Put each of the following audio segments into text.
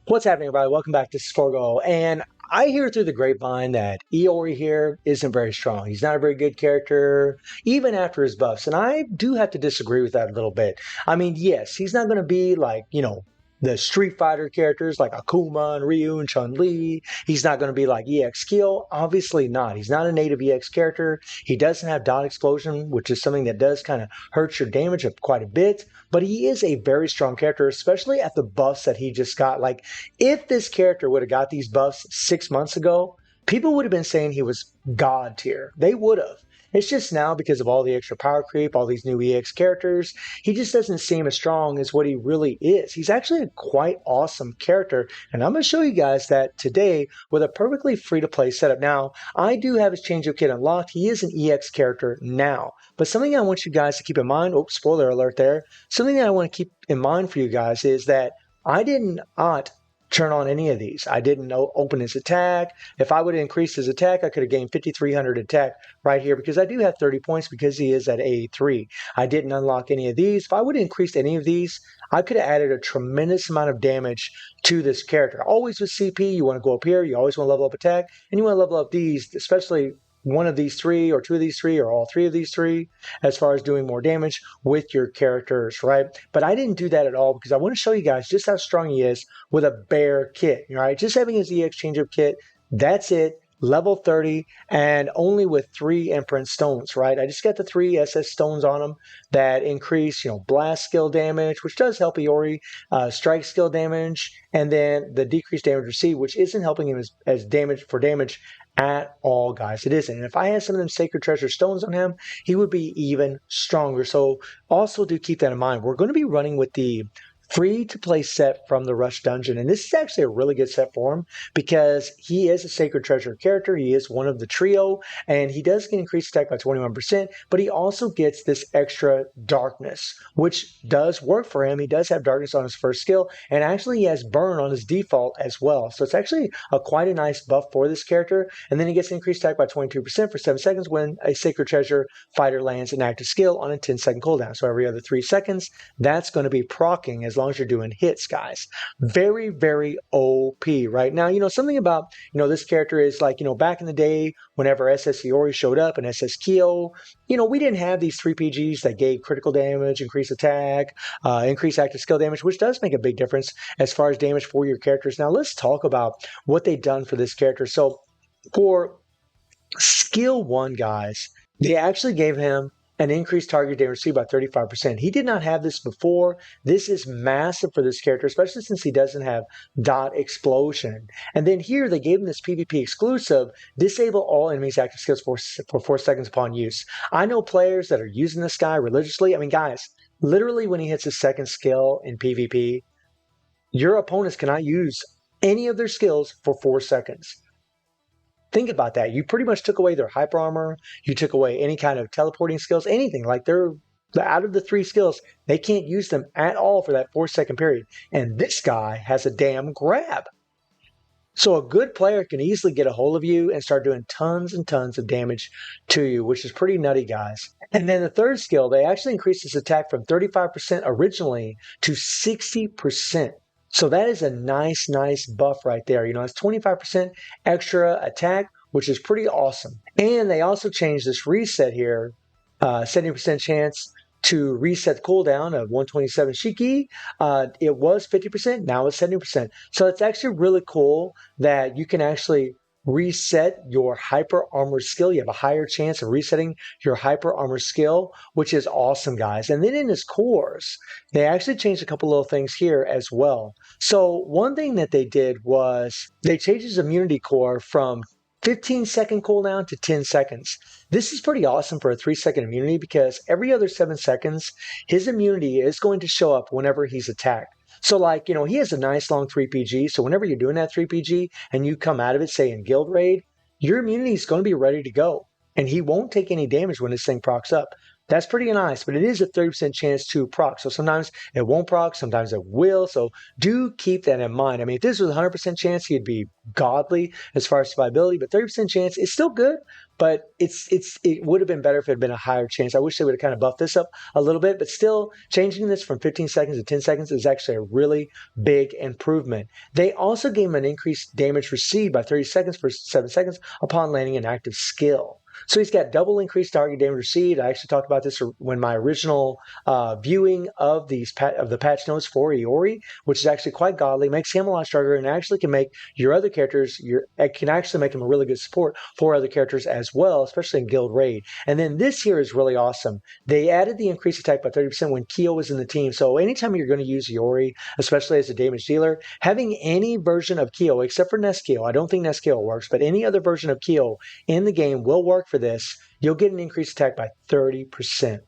What's happening, everybody? Welcome back to Scorgo. And I hear through the grapevine that Iori here isn't very strong. He's not a very good character, even after his buffs. And I do have to disagree with that a little bit. I mean, yes, he's not going to be like, the Street Fighter characters like Akuma and Ryu and Chun-Li. He's not going to be like EX Kill. Obviously not. He's not a native EX character. He doesn't have dot explosion, which is something that does kind of hurt your damage up quite a bit. But he is a very strong character, especially at the buffs that he just got. Like, if this character would have got these buffs 6 months ago, people would have been saying he was god tier. They would have. It's just now because of all the extra power creep, all these new EX characters, he just doesn't seem as strong as what he really is. He's actually a quite awesome character, and I'm going to show you guys that today with a perfectly free-to-play setup. Now, I do have his change-up kit unlocked. He is an EX character now, but something I want you guys to keep in mind, oh, spoiler alert there, something that I want to keep in mind for you guys is that I did not turn on any of these. I didn't open his attack. If I would have increased his attack, I could have gained 5,300 attack right here because I do have 30 points because he is at A3. I didn't unlock any of these. If I would have increased any of these, I could have added a tremendous amount of damage to this character. Always with CP, you want to go up here, you always want to level up attack, and you want to level up these, especially one of these three or two of these three or all three of these three as far as doing more damage with your characters, right? But I didn't do that at all because I want to show you guys just how strong he is with a bare kit, right? Just having his EX change-up kit, that's it. Level 30 and only with 3 Imprint stones, right? I just got the 3 SS stones on him that increase, blast skill damage, which does help Iori, strike skill damage, and then the decreased damage received, which isn't helping him as damage at all, guys. It isn't. And if I had some of them Sacred Treasure stones on him, he would be even stronger. So also do keep that in mind. We're going to be running with the free to play set from the Rush Dungeon. And this is actually a really good set for him because he is a Sacred Treasure character. He is one of the trio, and he does get increased attack by 21%, but he also gets this extra darkness, which does work for him. He does have darkness on his first skill, and actually he has burn on his default as well. So it's actually quite a nice buff for this character. And then he gets increased attack by 22% for 7 seconds when a Sacred Treasure fighter lands an active skill on a 10-second cooldown. So every other 3 seconds, that's going to be proccing as long as you're doing hits, guys. Very, very OP, right? Now, something about, this character is like, back in the day, whenever SS Iori showed up and SS Kyo, we didn't have these 3 PGs that gave critical damage, increased attack, increased active skill damage, which does make a big difference as far as damage for your characters. Now, let's talk about what they've done for this character. So, for skill 1, guys, they actually gave him an increased target damage received by 35%. He did not have this before. This is massive for this character, especially since he doesn't have dot explosion. And then here they gave him this PvP exclusive, disable all enemies active skills for 4 seconds upon use. I know players that are using this guy religiously. I mean, guys, literally when he hits his second skill in PvP, your opponents cannot use any of their skills for 4 seconds. Think about that. You pretty much took away their hyper armor. You took away any kind of teleporting skills, anything. Like they're out of the 3 skills, they can't use them at all for that 4-second period. And this guy has a damn grab. So a good player can easily get a hold of you and start doing tons and tons of damage to you, which is pretty nutty, guys. And then the third skill, they actually increased his attack from 35% originally to 60%. So that is a nice buff right there. It's 25% extra attack, which is pretty awesome. And they also changed this reset here, 70% chance to reset the cooldown of 127 Shiki. It was 50%, now it's 70%. So it's actually really cool that you can actually reset your hyper armor skill. You have a higher chance of resetting your hyper armor skill, which is awesome, guys. And then in his cores, they actually changed a couple little things here as well. So one thing that they did was they changed his immunity core from 15-second cooldown to 10 seconds. This is pretty awesome for a 3-second immunity because every other 7 seconds, his immunity is going to show up whenever he's attacked. So like, he has a nice long 3PG. So whenever you're doing that 3PG and you come out of it, say in Guild Raid, your immunity is going to be ready to go. And he won't take any damage when this thing procs up. That's pretty nice, but it is a 30% chance to proc. So sometimes it won't proc, sometimes it will. So do keep that in mind. I mean, if this was a 100% chance, he'd be godly as far as survivability, but 30% chance is still good, but it would have been better if it had been a higher chance. I wish they would have kind of buffed this up a little bit, but still changing this from 15 seconds to 10 seconds is actually a really big improvement. They also gave him an increased damage received by 30 seconds for 7 seconds upon landing an active skill. So he's got double increased target damage received. I actually talked about this when my original viewing of the patch notes for Iori, which is actually quite godly, makes him a lot stronger, and actually can make your other characters. It can actually make him a really good support for other characters as well, especially in Guild Raid. And then this here is really awesome. They added the increased attack by 30% when Kyo was in the team. So anytime you're going to use Iori, especially as a damage dealer, having any version of Kyo, except for Nest Kyo, I don't think Nest Kyo works, but any other version of Kyo in the game will work for this. You'll get an increased attack by 30%,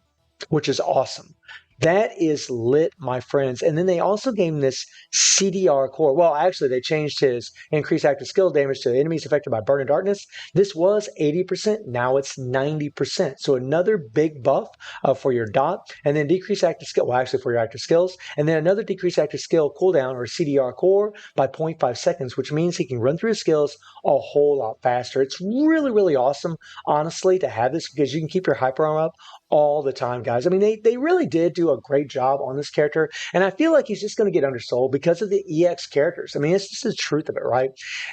which is awesome. That is lit, my friends. And then they also gave him this CDR core. Well, actually, they changed his increased active skill damage to enemies affected by burn and darkness. This was 80%. Now it's 90%. So another big buff for your dot. And then decreased active skill. Well, actually, for your active skills. And then another decreased active skill cooldown or CDR core by 0.5 seconds, which means he can run through his skills a whole lot faster. It's really, really awesome, honestly, to have this because you can keep your hyper armor up all the time, guys. I mean, they really did do a great job on this character, and I feel like he's just going to get undersold because of the EX characters. I mean, it's just the truth of it, right?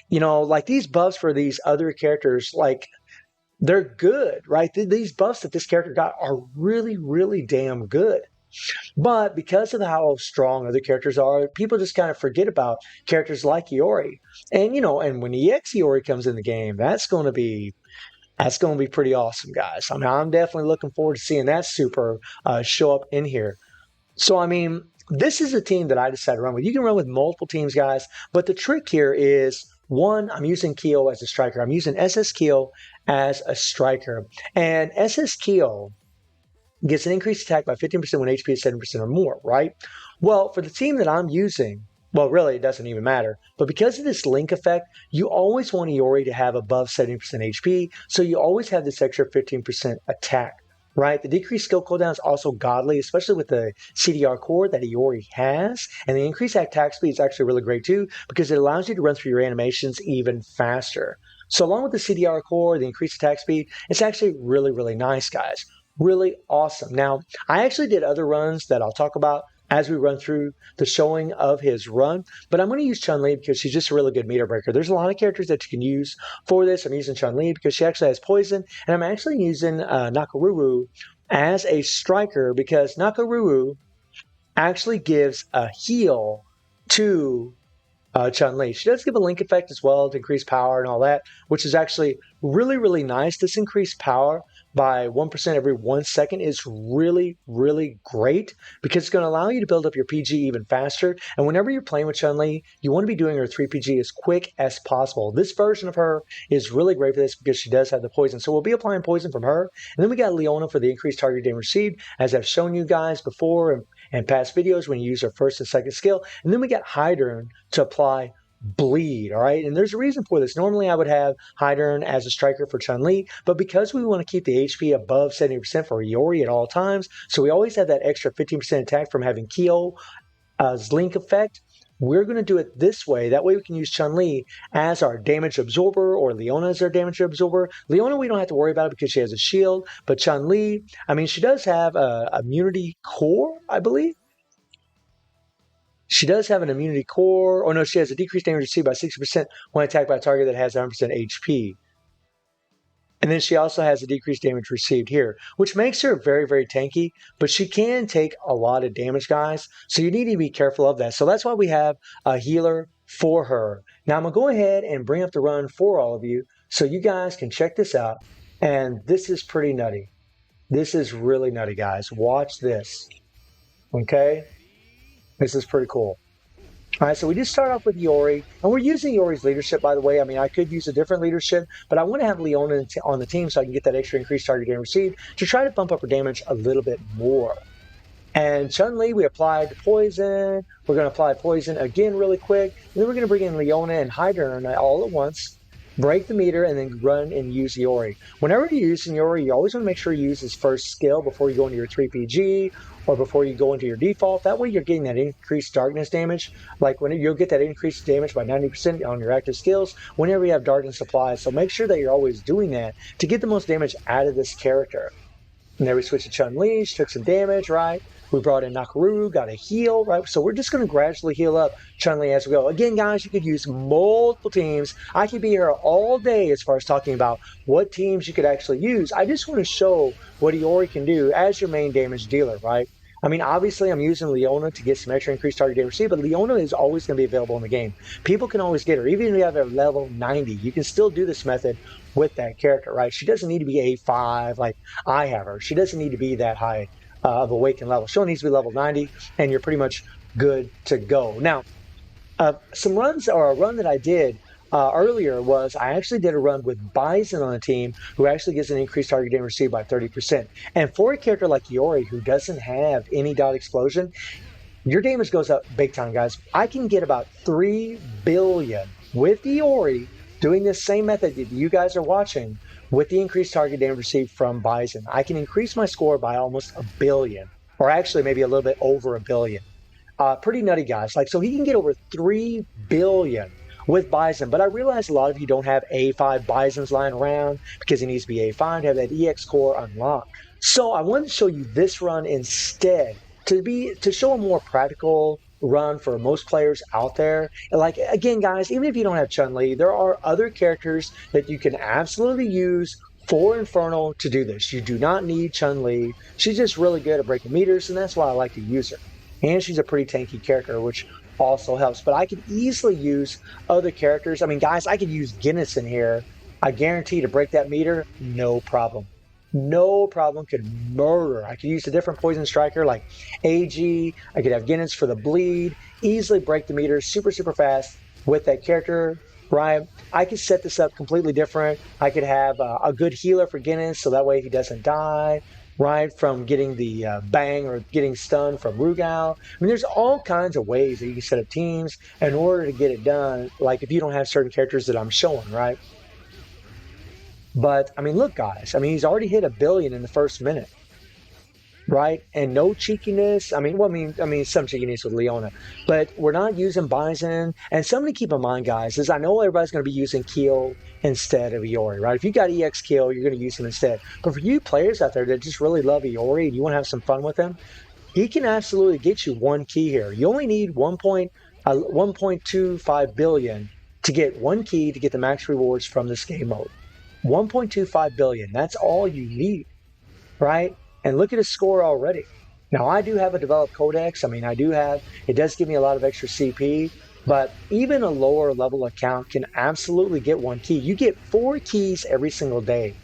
You know, like these buffs for these other characters, like they're good, right? These buffs that this character got are really, really damn good. But because of how strong other characters are, people just kind of forget about characters like Iori. And, you know, and when EX Iori comes in the game, that's going to be pretty awesome, guys. I mean, I'm definitely looking forward to seeing that super show up in here. So, I mean, this is a team that I decided to run with. You can run with multiple teams, guys, but the trick here is one, I'm using Kyo as a striker. I'm using SS Kyo as a striker. And SS Kyo gets an increased attack by 15% when HP is 70% or more, right? Well, for the team that I'm using, well, really, it doesn't even matter. But because of this link effect, you always want Iori to have above 70% HP, so you always have this extra 15% attack, right? The decreased skill cooldown is also godly, especially with the CDR core that Iori has. And the increased attack speed is actually really great too, because it allows you to run through your animations even faster. So along with the CDR core, the increased attack speed, it's actually really, really nice, guys. Really awesome. Now, I actually did other runs that I'll talk about as we run through the showing of his run, but I'm going to use Chun-Li because she's just a really good meter breaker. There's a lot of characters that you can use for this. I'm using Chun-Li because she actually has poison, and I'm actually using Nakaruru as a striker because Nakaruru actually gives a heal to Chun-Li. She does give a link effect as well to increase power and all that, which is actually really, really nice. This increased power by 1% every 1 second is really, really great because it's going to allow you to build up your PG even faster. And whenever you're playing with Chun-Li, you want to be doing her 3 PG as quick as possible. This version of her is really great for this because she does have the poison. So we'll be applying poison from her. And then we got Leona for the increased target damage received, as I've shown you guys before and past videos when you use her first and second skill. And then we got Hydern to apply bleed, all right? And there's a reason for this. Normally I would have Hydern as a striker for Chun-Li, but because we want to keep the HP above 70% for Iori at all times, so we always have that extra 15% attack from having Kyo's link effect, we're going to do it this way. That way we can use Chun-Li as our damage absorber or Leona as our damage absorber. Leona, we don't have to worry about it because she has a shield, but Chun-Li, I mean, she does have a immunity core, I believe. She does have an immunity core. Oh, no, she has a decreased damage received by 60% when attacked by a target that has 100% HP. And then she also has a decreased damage received here, which makes her very, very tanky, but she can take a lot of damage, guys. So you need to be careful of that. So that's why we have a healer for her. Now I'm going to go ahead and bring up the run for all of you so you guys can check this out. And this is pretty nutty. This is really nutty, guys. Watch this. Okay? This is pretty cool. All right, so we just start off with Iori, and we're using Iori's leadership, by the way. I mean, I could use a different leadership, but I want to have Leona on the team so I can get that extra increased target damage received to try to bump up her damage a little bit more. And Chun-Li, we applied poison. We're going to apply poison again really quick. And then we're going to bring in Leona and Hydern all at once. break the meter, and then run and use Iori. Whenever you use Iori, you always want to make sure you use his first skill before you go into your 3PG or before you go into your default. That way you're getting that increased darkness damage. Like when you'll get that increased damage by 90% on your active skills whenever you have darkness applied. So make sure that you're always doing that to get the most damage out of this character. And then we switched to Chun-Li, she took some damage, right? We brought in Nakaru, got a heal, right? So we're just going to gradually heal up Chun-Li as we go. Again, guys, you could use multiple teams. I could be here all day as far as talking about what teams you could actually use. I just want to show what Iori can do as your main damage dealer, right? I mean, obviously, I'm using Leona to get some extra increased target damage received, but Leona is always going to be available in the game. People can always get her. Even if you have her level 90, you can still do this method with that character, right? She doesn't need to be A5 like I have her. She doesn't need to be that high of awakened level. She only needs to be level 90, and you're pretty much good to go. Now, some runs, or a run that I did earlier was I actually did a run with Bison on the team, who actually gets an increased target damage received by 30%. And for a character like Iori, who doesn't have any dot explosion, your damage goes up big time, guys. I can get about 3 billion with Iori doing this same method that you guys are watching with the increased target damage received from Bison. I can increase my score by almost a billion, or actually maybe a little bit over a billion. Pretty nutty, guys. Like, so he can get over 3 billion with Bison, but I realize a lot of you don't have A5 Bisons lying around because he needs to be A5 to have that EX core unlocked. So I wanted to show you this run instead to show a more practical run for most players out there. Like, again, guys, even if you don't have Chun-Li, there are other characters that you can absolutely use for Infernal to do this. You do not need Chun-Li. She's just really good at breaking meters, and that's why I like to use her. And she's a pretty tanky character, which also helps. But I could easily use other characters. I mean, guys, I could use Guinness in here. I guarantee to break that meter, no problem. No problem. Could murder. I could use a different poison striker like AG. I could have Guinness for the bleed. Easily break the meter super, super fast with that character, right? I could set this up completely different. I could have a good healer for Guinness, so that way he doesn't die, right, from getting the bang or getting stunned from Rugal. I mean, there's all kinds of ways that you can set up teams in order to get it done, like if you don't have certain characters that I'm showing, right? But, I mean, look, guys, I mean, he's already hit a billion in the first minute, right? And no cheekiness. I mean, well, I mean, some cheekiness with Leona, but we're not using Bison. And something to keep in mind, guys, is I know everybody's going to be using Keel instead of Iori, right? If you got EX Keel, you're going to use him instead. But for you players out there that just really love Iori and you want to have some fun with him, he can absolutely get you one key here. You only need 1.25 billion to get one key to get the max rewards from this game mode. 1.25 billion. That's all you need, right? And look at his score already. Now, I do have a developed codex. I mean, it does give me a lot of extra CP, but even a lower level account can absolutely get one key. You get 4 keys every single day.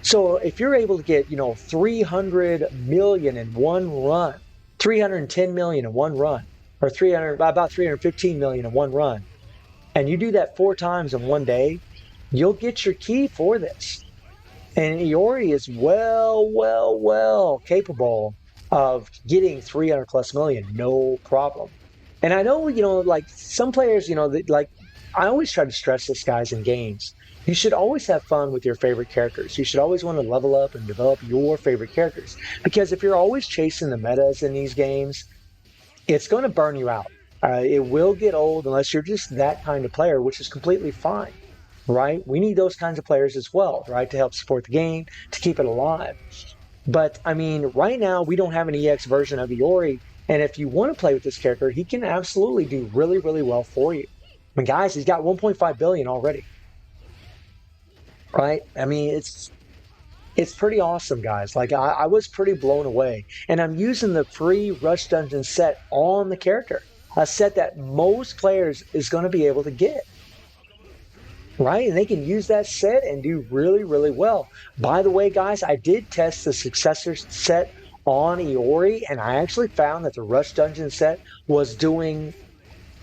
So if you're able to get, 300 million in one run, 310 million in one run, or about 315 million in one run, and you do that 4 times in one day, you'll get your key for this. And Iori is well capable of getting 300 plus million, no problem. And I know, like some players, like I always try to stress this, guys, in games. You should always have fun with your favorite characters. You should always want to level up and develop your favorite characters. Because if you're always chasing the metas in these games, it's going to burn you out. It will get old unless you're just that kind of player, which is completely fine, right? We need those kinds of players as well, right, to help support the game, to keep it alive. But, I mean, right now, we don't have an EX version of Iori, and if you want to play with this character, he can absolutely do really, really well for you. I mean, guys, he's got 1.5 billion already, right? I mean, it's pretty awesome, guys. Like, I was pretty blown away. And I'm using the free Rush Dungeon set on the character, a set that most players is going to be able to get, right? And they can use that set and do really, really well. By the way, guys, I did test the successor set on Iori, and I actually found that the Rush Dungeon set was doing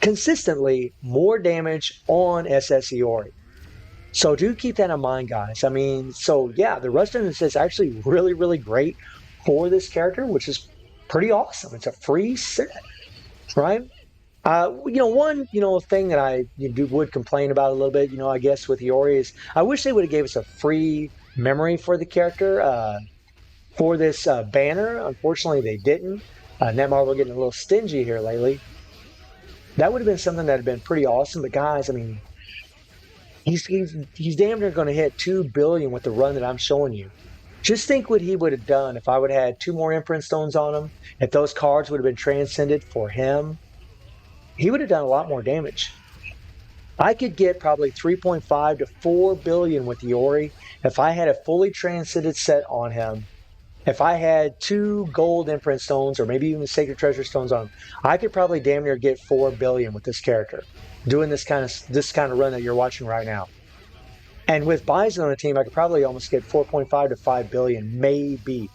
consistently more damage on SS Iori. So do keep that in mind, guys. I mean, so yeah, the Rush Dungeon set is actually really, really great for this character, which is pretty awesome. It's a free set, right? One, thing that would complain about a little bit, I guess with Iori is I wish they would have gave us a free memory for the character for this banner. Unfortunately, they didn't. Netmarble getting a little stingy here lately. That would have been something that had been pretty awesome. But guys, I mean, he's damn near going to hit 2 billion with the run that I'm showing you. Just think what he would have done if I would have had two more imprint stones on him. If those cards would have been transcended for him, he would have done a lot more damage. I could get probably 3.5 to 4 billion with Iori if I had a fully transcended set on him. If I had two gold imprint stones or maybe even sacred treasure stones on him, I could probably damn near get 4 billion with this character doing this kind of run that you're watching right now. And with Bison on the team, I could probably almost get 4.5 to 5 billion, maybe.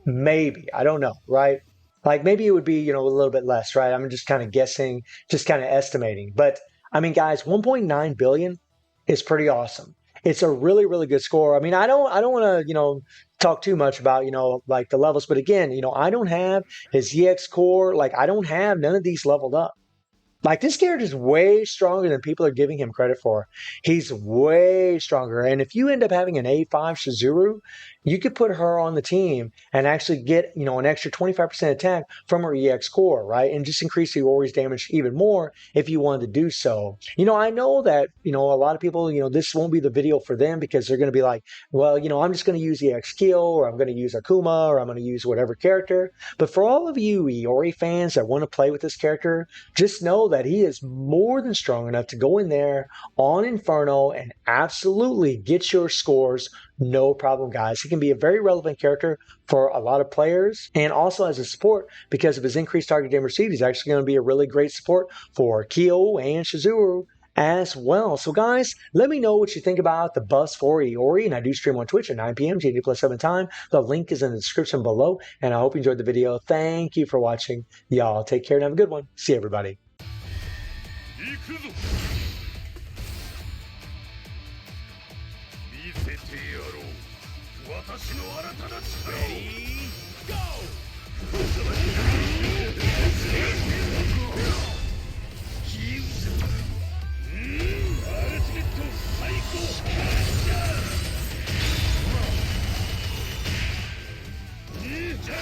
I don't know, right? Like maybe it would be, a little bit less, right? I'm just kind of guessing, just kind of estimating. But I mean, guys, 1.9 billion is pretty awesome. It's a really, really good score. I mean, I don't want to, talk too much about, like the levels. But again, I don't have his EX core. Like I don't have none of these leveled up. Like this character is way stronger than people are giving him credit for. He's way stronger. And if you end up having an A5 Shizuru, you could put her on the team and actually get, an extra 25% attack from her EX core, right? And just increase the Ori's damage even more if you wanted to do so. I know that, a lot of people, this won't be the video for them because they're going to be like, well, I'm just going to use EX skill or I'm going to use Akuma or I'm going to use whatever character. But for all of you Iori fans that want to play with this character, just know that he is more than strong enough to go in there on Inferno and absolutely get your scores. No problem, guys. He can be a very relevant character for a lot of players and also as a support because of his increased target damage received. He's actually going to be a really great support for Kyo and Shizuru as well. So guys, let me know what you think about the buffs for Iori, and I do stream on Twitch at 9 p.m. JD+7 time. The link is in the description below, and I hope you enjoyed the video. Thank you for watching. Y'all take care and have a good one. See everybody. 見せてやろう私の新たな力をレディーゴーアルティメット最高じゃあ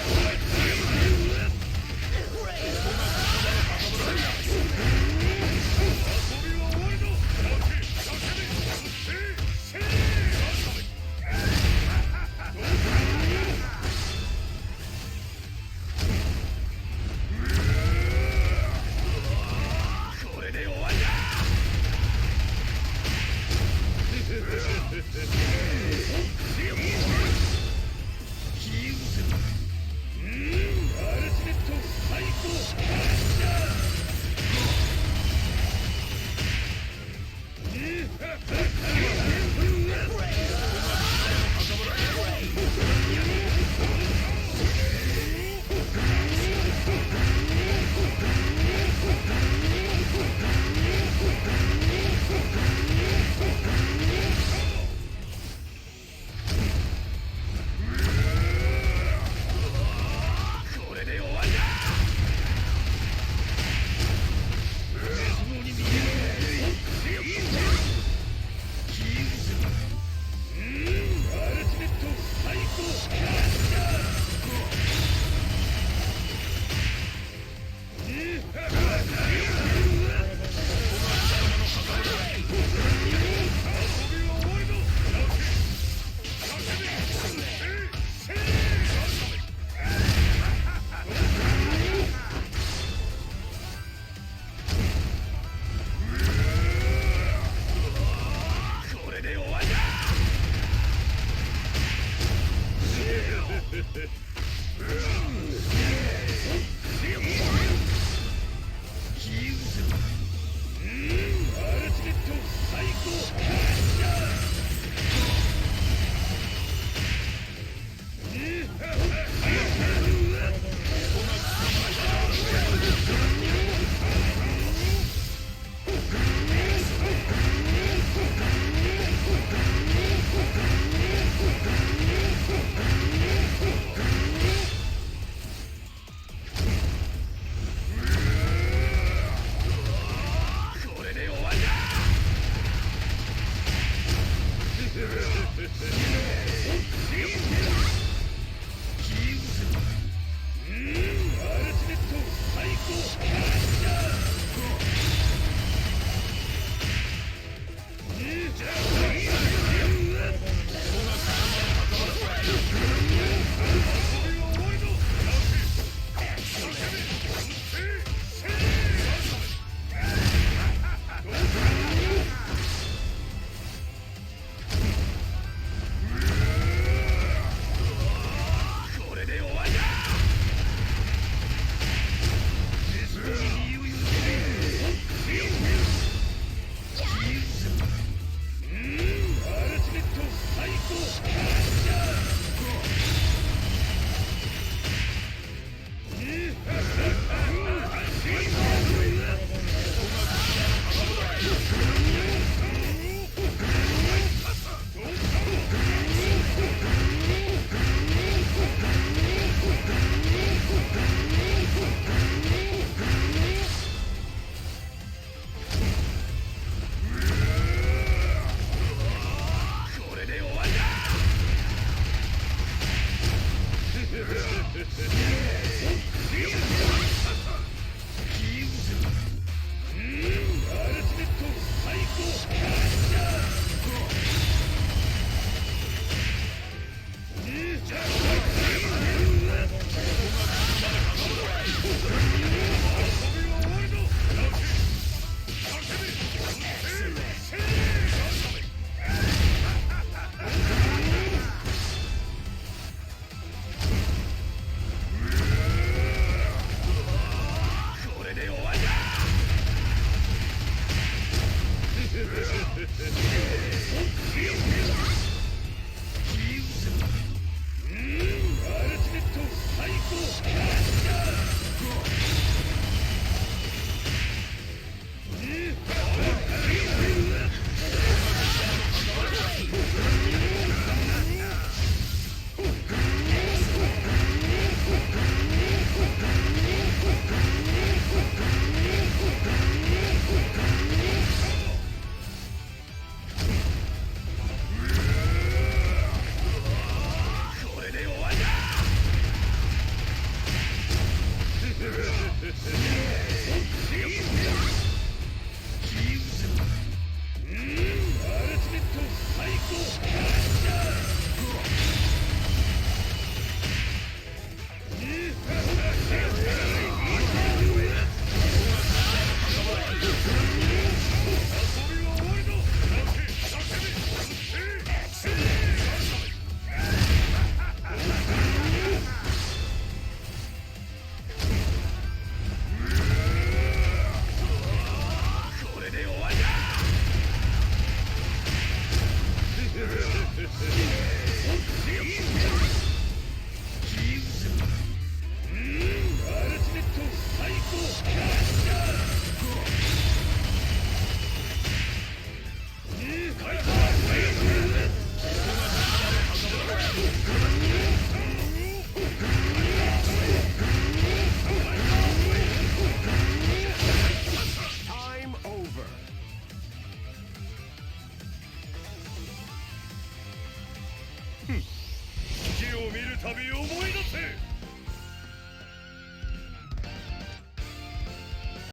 木を見るたび思い出せ